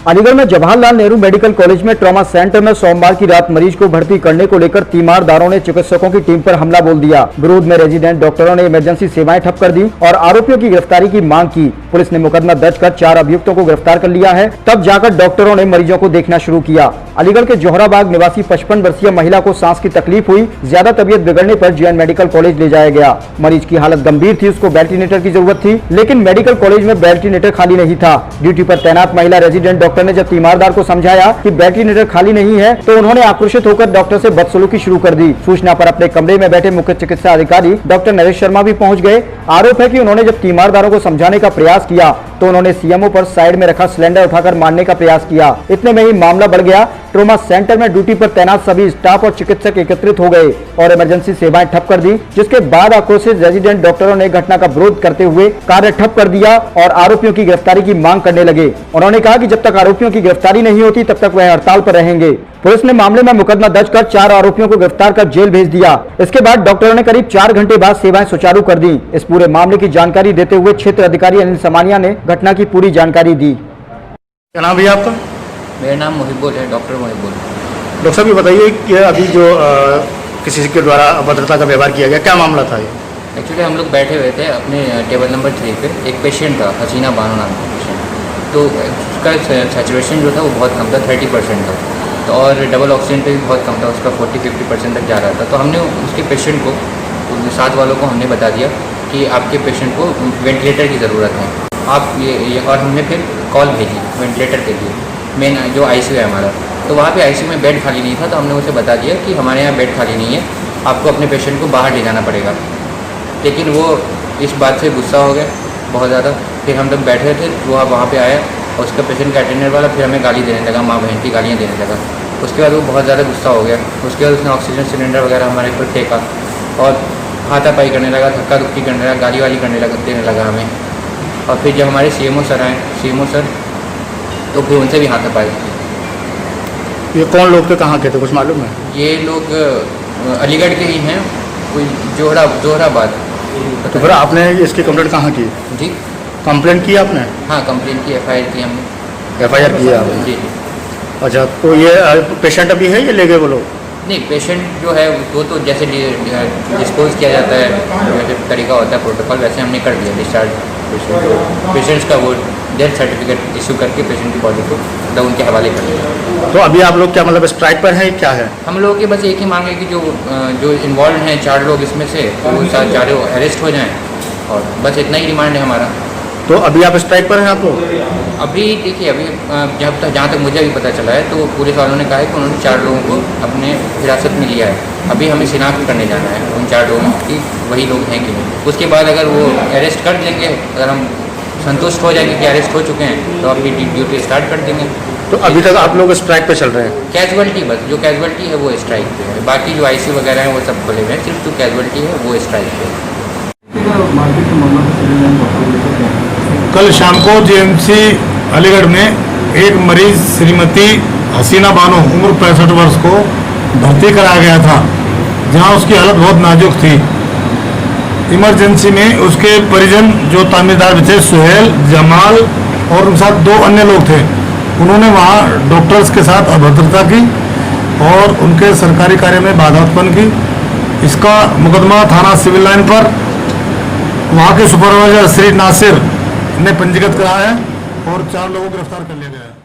अलीगढ़ में Jawaharlal Nehru medical college में trauma centre में सोमवार की रात मरीज को भर्ती करने को लेकर तीमारदारों ने चिकित्सकों की टीम पर हमला बोल दिया। विरोध में रेजिडेंट डॉक्टरों ने इमरजेंसी सेवाएं ठप कर दी और आरोपियों की गिरफ्तारी की मांग की। पुलिस ने मुकदमा दर्ज कर 4 अभियुक्तों को गिरफ्तार कर लिया है। तब जाकर डॉक्टरों ने मरीजों को देखना शुरू किया। अलीगढ़ के जोहराबाग निवासी 55 वर्षीय महिला को सांस की तकलीफ हुई। ज्यादा तबीयत बिगड़ने पर जेएन मेडिकल कॉलेज ले जाया गया। मरीज की हालत गंभीर थी, उसको वेंटिलेटर की जरूरत थी, लेकिन मेडिकल कॉलेज में वेंटिलेटर खाली नहीं था। ड्यूटी पर तैनात महिला रेजिडेंट डॉक्टर ने जब तीमारदार को समझाया कि वेंटिलेटर खाली नहीं है तो उन्होंने आक्रोशित होकर डॉक्टर से बदसलूकी शुरू कर दी। सूचना पर अपने कमरे में बैठे मुख्य चिकित्सा अधिकारी डॉक्टर नरेश शर्मा भी पहुंच गए। आरोप है कि उन्होंने जब तीमारदारों को समझाने का प्रयास किया तो उन्होंने सीएमओ पर साइड में रखा सिलेंडर उठाकर मारने का प्रयास किया। इतने में ही मामला बढ़ गया। ट्रॉमा सेंटर में ड्यूटी पर तैनात सभी स्टाफ और चिकित्सक एकत्रित हो गए और इमरजेंसी सेवाएं ठप कर दी, जिसके बाद आक्रोशित रेजिडेंट डॉक्टरों ने घटना का विरोध करते हुए कार्य ठप कर दिया और आरोपियों की गिरफ्तारी की मांग करने लगे। उन्होंने कहा कि जब तक आरोपियों की गिरफ्तारी नहीं होती तब तक वह हड़ताल पर रहेंगे। पुलिस ने मामले में मुकदमा दर्ज कर 4 आरोपियों को गिरफ्तार कर जेल भेज दिया। इसके बाद डॉक्टरों ने करीब 4 घंटे बाद सेवाएं सुचारू कर दी। इस पूरे मामले की जानकारी देते हुए क्षेत्र अधिकारी अनिल समानिया ने घटना की पूरी जानकारी दी। क्या नाम भैया आपका? मेरा नाम मोहिबुल है, डॉक्टर मोहिबुल। डॉक्टर साहब ये बताइए कि अभी जो किसी के द्वारा अभद्रता का व्यवहार किया गया, क्या मामला था ये? एक्चुअली हम लोग बैठे हुए थे अपने टेबल नंबर 3 पे। एक पेशेंट था, हसीना बानो नाम का पेशेंट। तो उसका सैचुरेशन जो था वो बहुत कम था, 30% था। तो और डबल ऑक्सीजन पे भी बहुत कम था, उसका 40-50% तक जा रहा था। तो हमने उसके पेशेंट को, साथ वालों को हमने बता दिया कि आपके पेशेंट को वेंटिलेटर की ज़रूरत है, आप ये और हमने फिर कॉल भेजी वेंटिलेटर के लिए, मेन जो आईसीयू है हमारा। तो वहाँ पे आईसीयू में बेड खाली नहीं था, तो हमने उसे बता दिया कि हमारे यहाँ बेड खाली नहीं है, आपको अपने पेशेंट को बाहर ले जाना पड़ेगा। लेकिन वो इस बात से गुस्सा हो गया बहुत ज़्यादा। फिर हम लोग बैठे थे, वो वहाँ पे आया और उसका पेशेंट का अटेंडर वाला फिर हमें गाली देने लगा, माँ बहन की गालियाँ देने लगा। उसके बाद वो बहुत ज़्यादा गुस्सा हो गया। उसके बाद उसने ऑक्सीजन सिलेंडर वगैरह हमारे ऊपर फेंका और हाथापाई करने लगा, धक्का धुक्की करने लगा, गाली वाली देने लगा हमें। और फिर जब हमारे सीएमओ सर आए, सीएमओ सर, तो फिर उनसे भी हाथापाई। ये कौन लोग थे, कहाँ के थे, कुछ मालूम है? ये लोग अलीगढ़ के ही हैं, कोई जोहराबाद। तो फिर आपने इसकी कंप्लेंट कहाँ की? जी, कंप्लेंट की आपने? हाँ, कंप्लेन की, FIR की हमने। FIR की है आपने? जी। अच्छा, तो ये पेशेंट अभी है, ये ले गए वो लोग? नहीं, पेशेंट जो है वो तो जैसे डिस्पोज किया जाता है, जैसे तरीका होता है प्रोटोकॉल, वैसे हमने कर दिया डिस्चार्ज। पेशेंट्स का वो डेथ सर्टिफिकेट इशू करके पेशेंट की बॉडी को मतलब उनके हवाले कर दिया। तो अभी आप लोग क्या मतलब स्ट्राइक पर हैं, क्या है? हम लोगों की बस एक ही मांग है कि जो इन्वॉल्व हैं 4 लोग इसमें से, वो चारों अरेस्ट हो जाएं और बस इतना ही डिमांड है हमारा। तो अभी आप स्ट्राइक पर हैं आप लोग? अभी देखिए, अभी जहाँ तक मुझे अभी पता चला है तो पुलिस वालों ने कहा है कि उन्होंने 4 लोगों को अपने हिरासत में लिया है। अभी हमें शिनाख्त करने जाना है उन 4 लोगों की, वही लोग हैं कि नहीं। उसके बाद अगर वो अरेस्ट कर देंगे, अगर हम संतुष्ट हो जाएंगे कि अरेस्ट हो चुके हैं, तो अपनी ड्यूटी स्टार्ट कर देंगे। तो अभी तक आप लोग स्ट्राइक पे चल रहे हैं? कैजुअलिटी, बस जो कैजुअलिटी है वो स्ट्राइक पे है, बाकी जो ICU वगैरह है वो सब खुले हुए हैं, सिर्फ जो कैजुअलिटी है वो स्ट्राइक पे है। कल शाम को JMC अलीगढ़ में एक मरीज श्रीमती हसीना बानो उम्र 65 वर्ष को भर्ती कराया गया था, जहां उसकी हालत बहुत नाजुक थी। इमरजेंसी में उसके परिजन जो तामीरदार थे, सुहेल, जमाल और उनके साथ 2 अन्य लोग थे, उन्होंने वहां डॉक्टर्स के साथ अभद्रता की और उनके सरकारी कार्य में बाधा उत्पन्न की। इसका मुकदमा थाना सिविल लाइन पर वहाँ के सुपरवाइजर श्री नासिर ने पंजीकृत कराया है और 4 लोगों को गिरफ्तार कर लिया गया है।